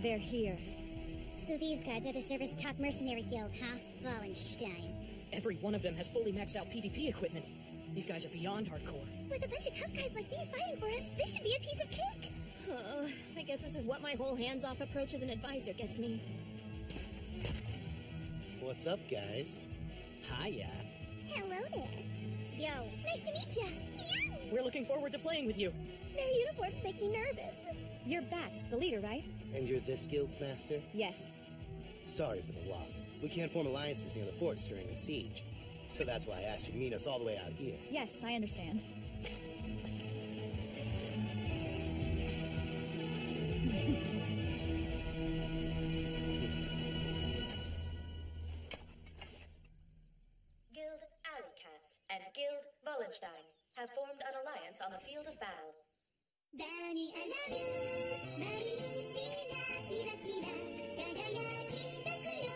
They're here. So these guys are the Service Top Mercenary Guild, huh? Wallenstein. Every one of them has fully maxed out PvP equipment. These guys are beyond hardcore. With a bunch of tough guys like these fighting for us, this should be a piece of cake. Oh, I guess this is what my whole hands-off approach as an advisor gets me. What's up, guys? Hiya. Hello there. Yo, nice to meet ya. Meow. We're looking forward to playing with you. Their uniforms make me nervous. You're Bats, the leader, right? And you're this guild's master? Yes. Sorry for the walk. We can't form alliances near the forts during a siege. So that's why I asked you to meet us all the way out here. Yes, I understand. Guild Alley Cats and Guild Wallenstein have formed an alliance on the field of battle. Danny, I love you. 毎日がキラキラ輝き出すよ。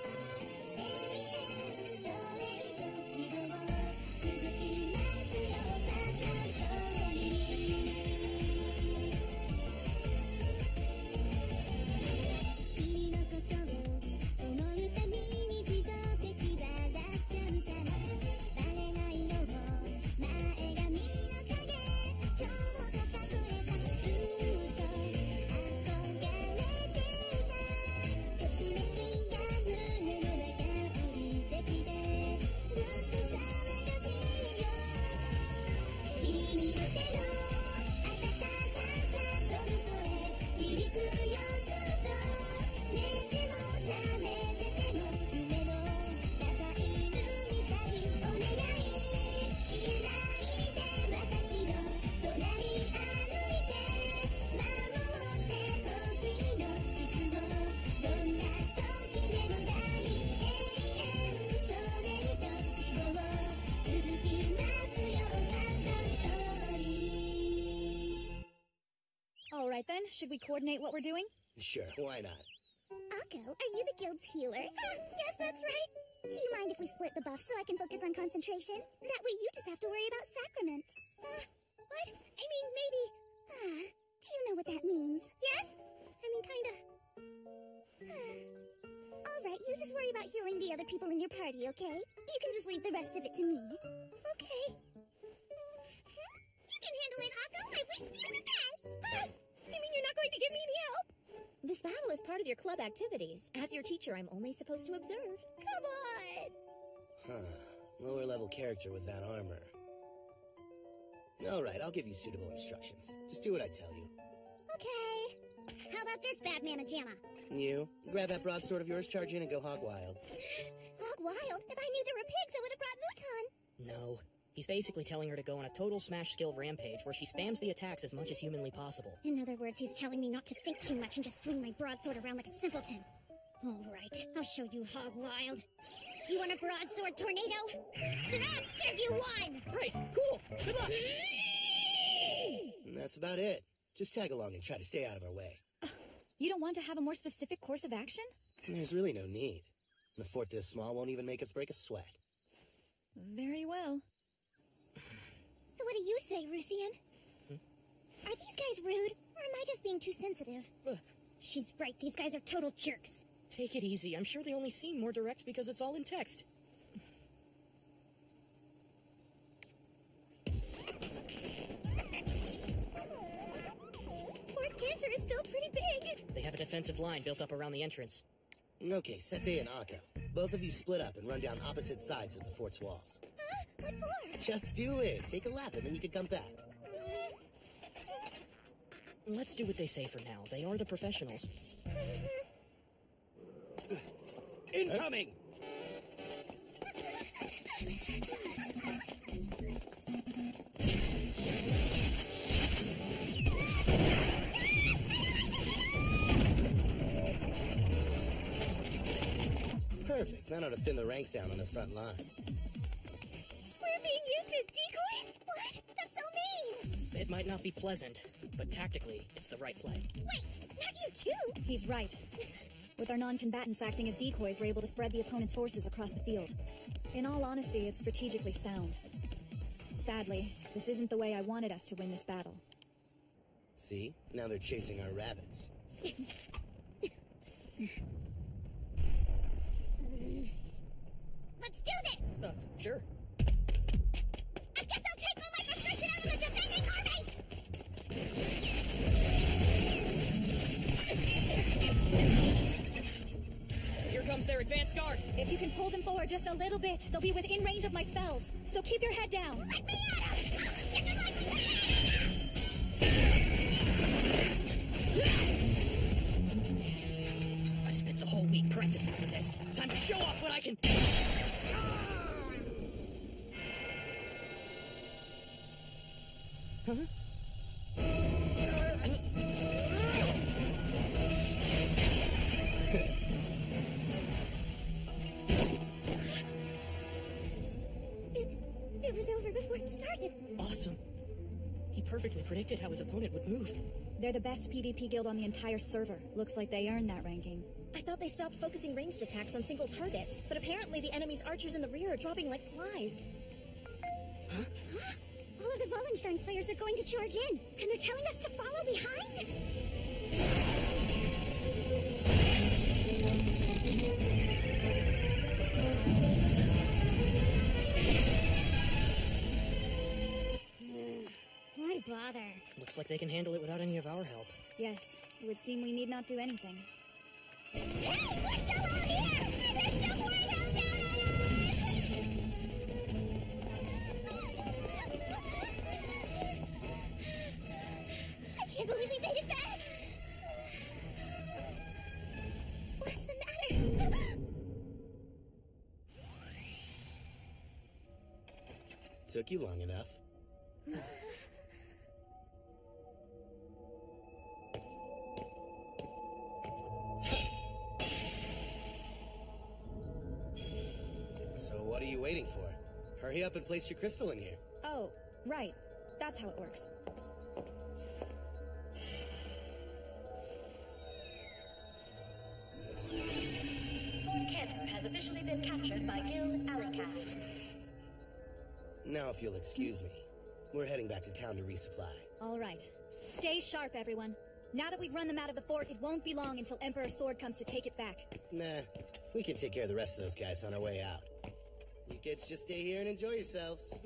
それ以上希望続きますよ。さあそうに君のことを思うたびに自動的笑っちゃうからバレないのも前髪の影ちょうど例えばずっと憧れてたときめきが胸の中降りてきてずっと騒がしいよ君の手の温かさその声響くよずっと寝ても覚めてても夢の中いるみたいお願い消えないで私の隣歩いて守ってほしいのいつもどんな時でも大永遠それ以上希望続きますよストーリー All right then, should we coordinate what we're doing? Sure, why not? Akko, are you the guild's healer? Yes, that's right. Do you mind if we split the buff so I can focus on concentration? That way you just have to worry about sacrament. What? I mean, maybe... do you know what that means? Yes? I mean, kinda... Alright, you just worry about healing the other people in your party, okay? You can just leave the rest of it to me. Okay. You can handle it, Akko! I wish you the best! You mean you're not going to give me any help? This battle is part of your club activities. As your teacher, I'm only supposed to observe. Come on! Huh. Lower level character with that armor. Alright, I'll give you suitable instructions. Just do what I tell you. Okay. How about this, Bad Mama Jamma? You, grab that broadsword of yours, charge in, and go hog wild. Hog wild? If I knew there were pigs, I would have brought Mouton. No. He's basically telling her to go on a total smash skill rampage where she spams the attacks as much as humanly possible. In other words, he's telling me not to think too much and just swing my broadsword around like a simpleton. All right, I'll show you Hog Wild. You want a broadsword tornado? There you won! Right, cool! Good luck! And that's about it. Just tag along and try to stay out of our way. You don't want to have a more specific course of action? There's really no need. The fort this small won't even make us break a sweat. Very well. So what do you say, Rusian? Are these guys rude, or am I just being too sensitive? She's right, these guys are total jerks. Take it easy. I'm sure they only seem more direct because it's all in text. Fort Cantor is still pretty big. They have a defensive line built up around the entrance. Okay, Sete and Akko. Both of you split up and run down opposite sides of the fort's walls. What for? Just do it. Take a lap and then you can come back. Let's do what they say for now. They are the professionals. Incoming! Perfect. That ought to thin the ranks down on the front line. We're being used as decoys? What? That's so mean! It might not be pleasant, but tactically, it's the right play. Wait, not you too! He's right. With our non-combatants acting as decoys, we're able to spread the opponent's forces across the field. In all honesty, it's strategically sound. Sadly, this isn't the way I wanted us to win this battle. See? Now they're chasing our rabbits. Let's do this! Sure. I guess I'll take all my frustration out of the defending army! Here comes their advanced guard. If you can pull them forward just a little bit, they'll be within range of my spells. So keep your head down. Let me at him! Get them like I spent the whole week practicing for this. Time to show off what I can. Huh? It was over before it started. Awesome. He perfectly predicted how his opponent would move. They're the best PvP guild on the entire server. Looks like they earned that ranking. I thought they stopped focusing ranged attacks on single targets, but apparently the enemy's archers in the rear are dropping like flies. Huh? All of the Wallenstein players are going to charge in, and they're telling us to follow behind? Why bother? Looks like they can handle it without any of our help. Yes, it would seem we need not do anything. Hey! We're still out here! There's still more hell down on us! I can't believe we made it back! What's the matter? Took you long enough. So what are you waiting for? Hurry up and place your crystal in here. Oh, right. That's how it works. Fort Cantor has officially been captured by Guild Alley Cats. Now if you'll excuse me, we're heading back to town to resupply. All right. Stay sharp, everyone. Now that we've run them out of the fort, it won't be long until Emperor Sword comes to take it back. Nah, we can take care of the rest of those guys on our way out. You kids just stay here and enjoy yourselves.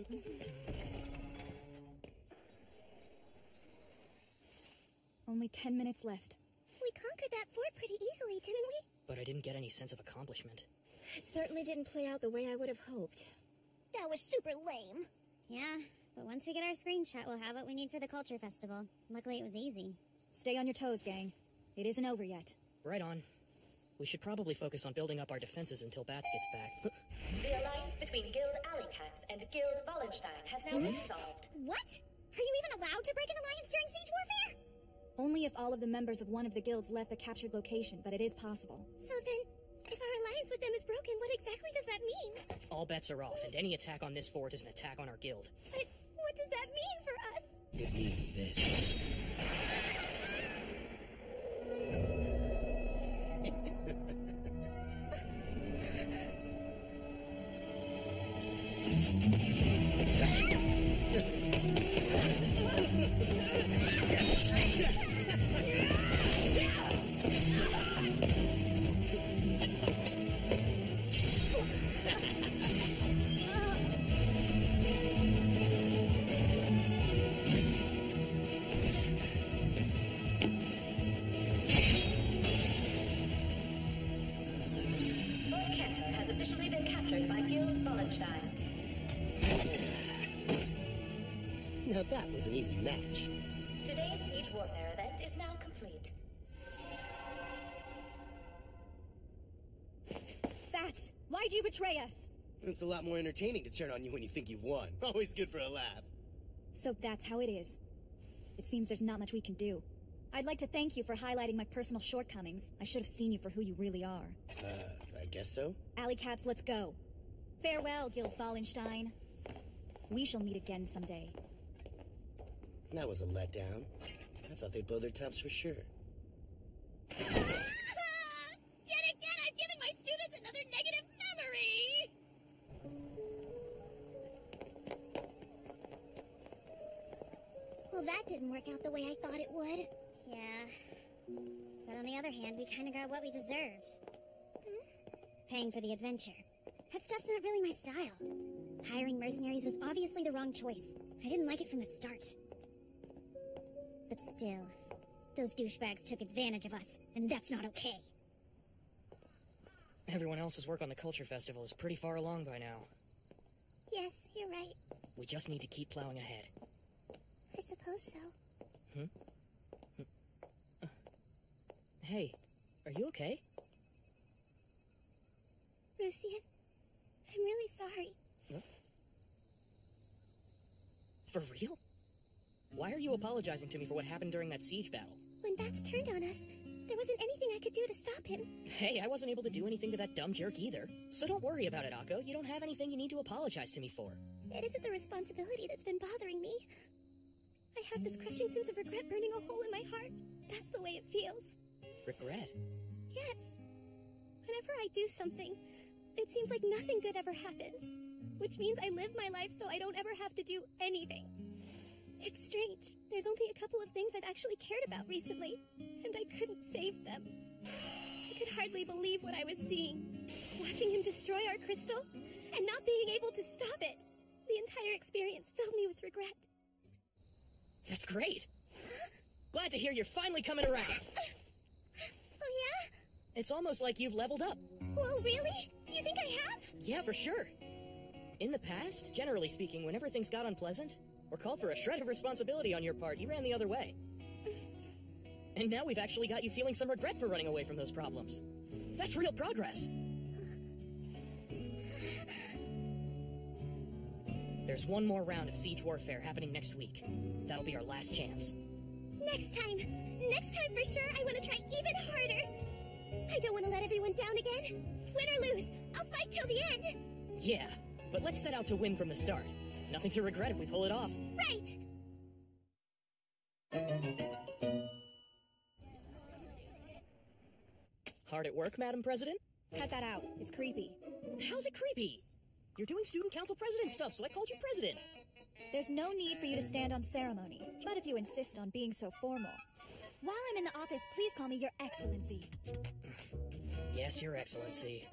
Only 10 minutes left. We conquered that fort pretty easily, didn't we? But I didn't get any sense of accomplishment. It certainly didn't play out the way I would have hoped. That was super lame. Yeah, but once we get our screenshot, we'll have what we need for the culture festival. Luckily, it was easy. Stay on your toes, gang. It isn't over yet. Right on. We should probably focus on building up our defenses until Bats gets back. The alliance between Guild Alley Cats and Guild Wallenstein has now been dissolved. What? Are you even allowed to break an alliance during siege warfare? Only if all of the members of one of the guilds left the captured location, but it is possible. So then, if our alliance with them is broken, what exactly does that mean? All bets are off, and any attack on this fort is an attack on our guild. But what does that mean for us? It means this. Fort Cantor has officially been captured by Guild Wallenstein. Now that was an easy match. Today's siege warfare event is now complete. Bats! Why'd you betray us? It's a lot more entertaining to turn on you when you think you've won. Always good for a laugh. So that's how it is. It seems there's not much we can do. I'd like to thank you for highlighting my personal shortcomings. I should have seen you for who you really are. I guess so. Alley Cats, let's go. Farewell, Guild Wallenstein. We shall meet again someday. That was a letdown. I thought they'd blow their tops for sure. Yes! we kinda got what we deserved. Paying for the adventure. That stuff's not really my style. Hiring mercenaries was obviously the wrong choice. I didn't like it from the start. But still, those douchebags took advantage of us, and that's not okay. Everyone else's work on the Culture Festival is pretty far along by now. Yes, you're right. We just need to keep plowing ahead. I suppose so. Hey, are you okay? Lucian, I'm really sorry. Huh? For real? Why are you apologizing to me for what happened during that siege battle? When Bats turned on us, there wasn't anything I could do to stop him. Hey, I wasn't able to do anything to that dumb jerk either. So don't worry about it, Akko. You don't have anything you need to apologize to me for. It isn't the responsibility that's been bothering me. I have this crushing sense of regret burning a hole in my heart. That's the way it feels. Regret? Yes. Whenever I do something, it seems like nothing good ever happens. Which means I live my life so I don't ever have to do anything. It's strange. There's only a couple of things I've actually cared about recently, and I couldn't save them. I could hardly believe what I was seeing. Watching him destroy our crystal, and not being able to stop it. The entire experience filled me with regret. That's great. Glad to hear you're finally coming around. Oh, yeah? It's almost like you've leveled up. Whoa, really? You think I have? Yeah, for sure. In the past, generally speaking, whenever things got unpleasant, or called for a shred of responsibility on your part, you ran the other way. And now we've actually got you feeling some regret for running away from those problems. That's real progress. There's one more round of siege warfare happening next week. That'll be our last chance. Next time for sure, I want to try even harder. I don't want to let everyone down again. Win or lose, I'll fight till the end. Yeah, but let's set out to win from the start. Nothing to regret if we pull it off. Right! Hard at work, Madam President? Cut that out. It's creepy. How's it creepy? You're doing student council president stuff, so I called you president. There's no need for you to stand on ceremony, but if you insist on being so formal. While I'm in the office, please call me Your Excellency. Yes, Your Excellency.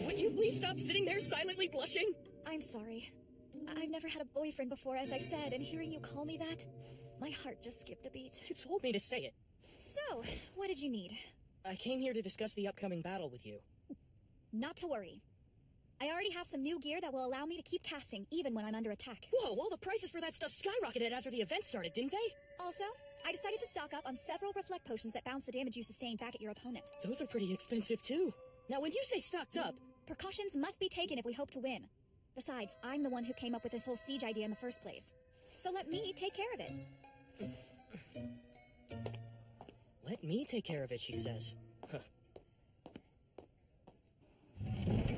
Would you please stop sitting there silently blushing? I'm sorry. I've never had a boyfriend before, as I said, and hearing you call me that, my heart just skipped a beat. You told me to say it. So, what did you need? I came here to discuss the upcoming battle with you. Not to worry. I already have some new gear that will allow me to keep casting, even when I'm under attack. Whoa, all the prices for that stuff skyrocketed after the event started, didn't they? Also, I decided to stock up on several reflect potions that bounce the damage you sustain back at your opponent. Those are pretty expensive, too. Now, when you say stocked up... Precautions must be taken if we hope to win. Besides, I'm the one who came up with this whole siege idea in the first place. So let me take care of it. Let me take care of it, she says. Huh.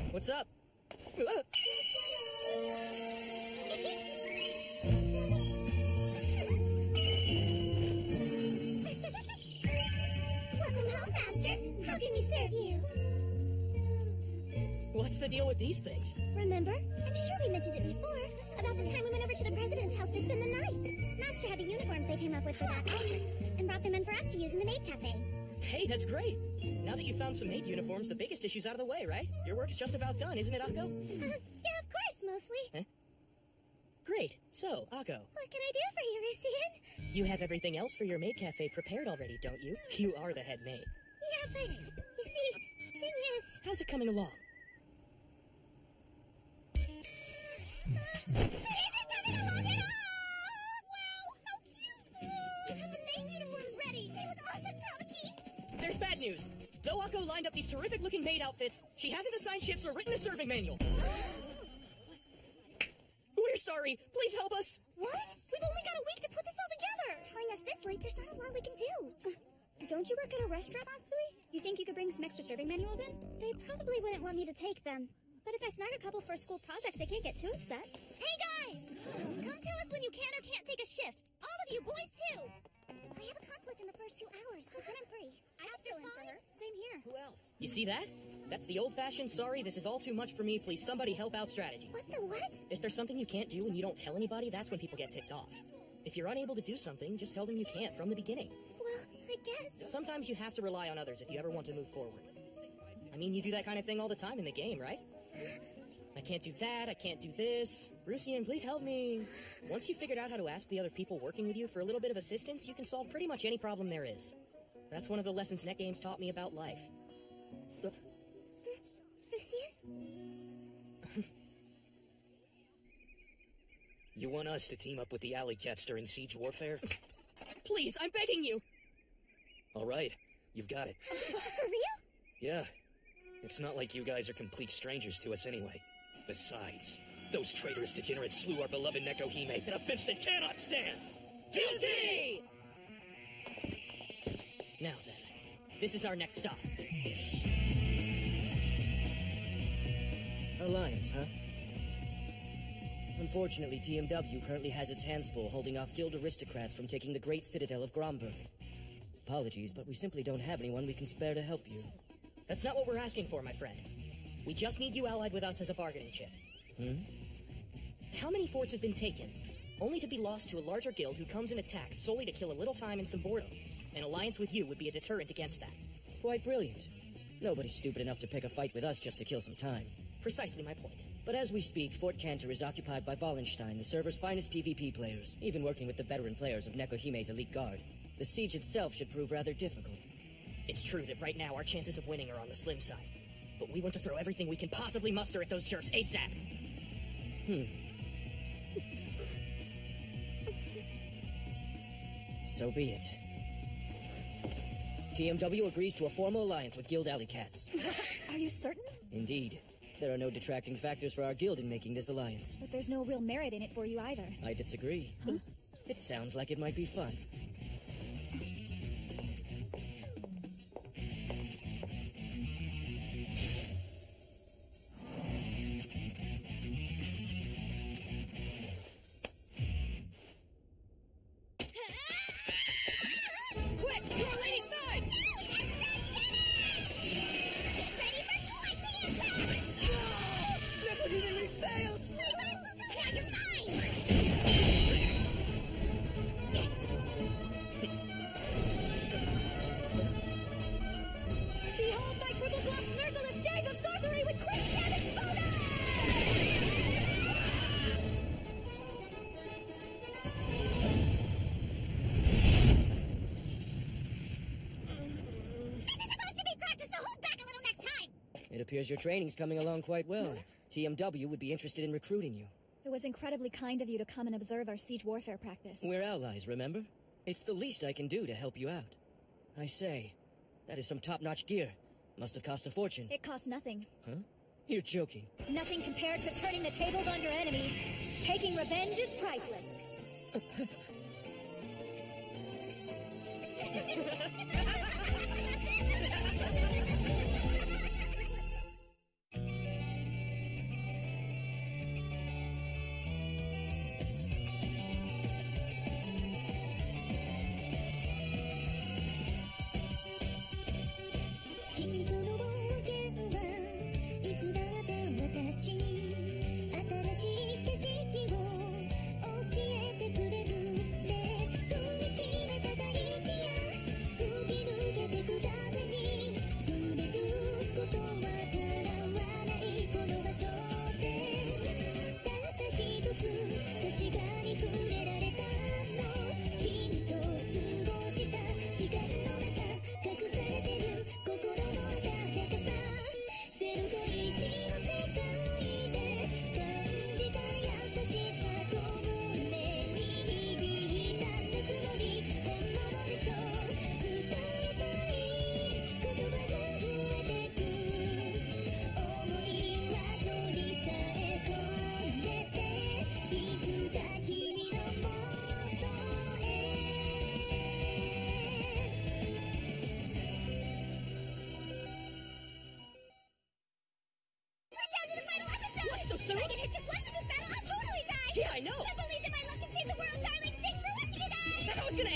What's up? Welcome home, Master. How can we serve you? What's the deal with these things? Remember? I'm sure we mentioned it before. About the time we went over to the president's house to spend the night. Master had the uniforms they came up with for that altar, and brought them in for us to use in the maid cafe. Hey, that's great. Now that you found some maid uniforms, the biggest issue's out of the way, right? Your work's just about done, isn't it, Akko? Yeah, of course, mostly. Huh? Great. So, Akko. What can I do for you, Lucian? You have everything else for your maid cafe prepared already, don't you? You are the head maid. Yeah, but, you see, thing is... How's it coming along? It isn't coming along at all! Wow, how cute! We have the maid uniforms ready! They look awesome, Tamaki! There's bad news. Though Akko lined up these terrific-looking maid outfits, she hasn't assigned shifts or written a serving manual. We're sorry. Please help us. What? We've only got a week to put this all together! Telling us this late, there's not a lot we can do. Don't you work at a restaurant, Matsui? You think you could bring some extra serving manuals in? They probably wouldn't want me to take them. But if I snag a couple for school projects, they can't get too upset. Hey, guys! Come tell us when you can or can't take a shift. All of you, boys, too! I have a conflict in the first 2 hours, but then I'm free. After feeling for her. Same here. Who else? You see that? That's the old-fashioned, sorry, this is all too much for me, please somebody help out strategy. What the what? If there's something you can't do and you don't tell anybody, that's when people get ticked off. If you're unable to do something, just tell them you can't from the beginning. Well, I guess. Sometimes you have to rely on others if you ever want to move forward. I mean, you do that kind of thing all the time in the game, right? I can't do that, I can't do this. Rusian, please help me. Once you've figured out how to ask the other people working with you for a little bit of assistance, you can solve pretty much any problem there is. That's one of the lessons net games taught me about life. Lucian? You want us to team up with the Alley Cats during siege warfare? Please, I'm begging you! All right, you've got it. For real? Yeah. It's not like you guys are complete strangers to us anyway. Besides, those traitorous degenerates slew our beloved Netoge in a offense they cannot stand! Guilty! Now then, this is our next stop. Alliance, huh? Unfortunately, TMW currently has its hands full holding off guild aristocrats from taking the great citadel of Gromberg. Apologies, but we simply don't have anyone we can spare to help you. That's not what we're asking for, my friend. We just need you allied with us as a bargaining chip. How many forts have been taken, only to be lost to a larger guild who comes and attacks solely to kill a little time and some boredom? An alliance with you would be a deterrent against that. Quite brilliant. Nobody's stupid enough to pick a fight with us just to kill some time. Precisely my point. But as we speak, Fort Cantor is occupied by Wallenstein, the server's finest PvP players, even working with the veteran players of Nekohime's elite guard. The siege itself should prove rather difficult. It's true that right now our chances of winning are on the slim side. But we want to throw everything we can possibly muster at those jerks ASAP. So be it. TMW agrees to a formal alliance with Guild Alley Cats. Are you certain? Indeed. There are no detracting factors for our guild in making this alliance. But there's no real merit in it for you either. I disagree. It sounds like it might be fun. It appears your training's coming along quite well. TMW would be interested in recruiting you. It was incredibly kind of you to come and observe our siege warfare practice. We're allies, remember? It's the least I can do to help you out. I say, that is some top-notch gear. Must have cost a fortune. It costs nothing. Huh? You're joking. Nothing compared to turning the tables on your enemy. Taking revenge is priceless. Yeah, I know. Can't believe that my luck can save the world, darling. Thanks for watching it. Is that how it's gonna end?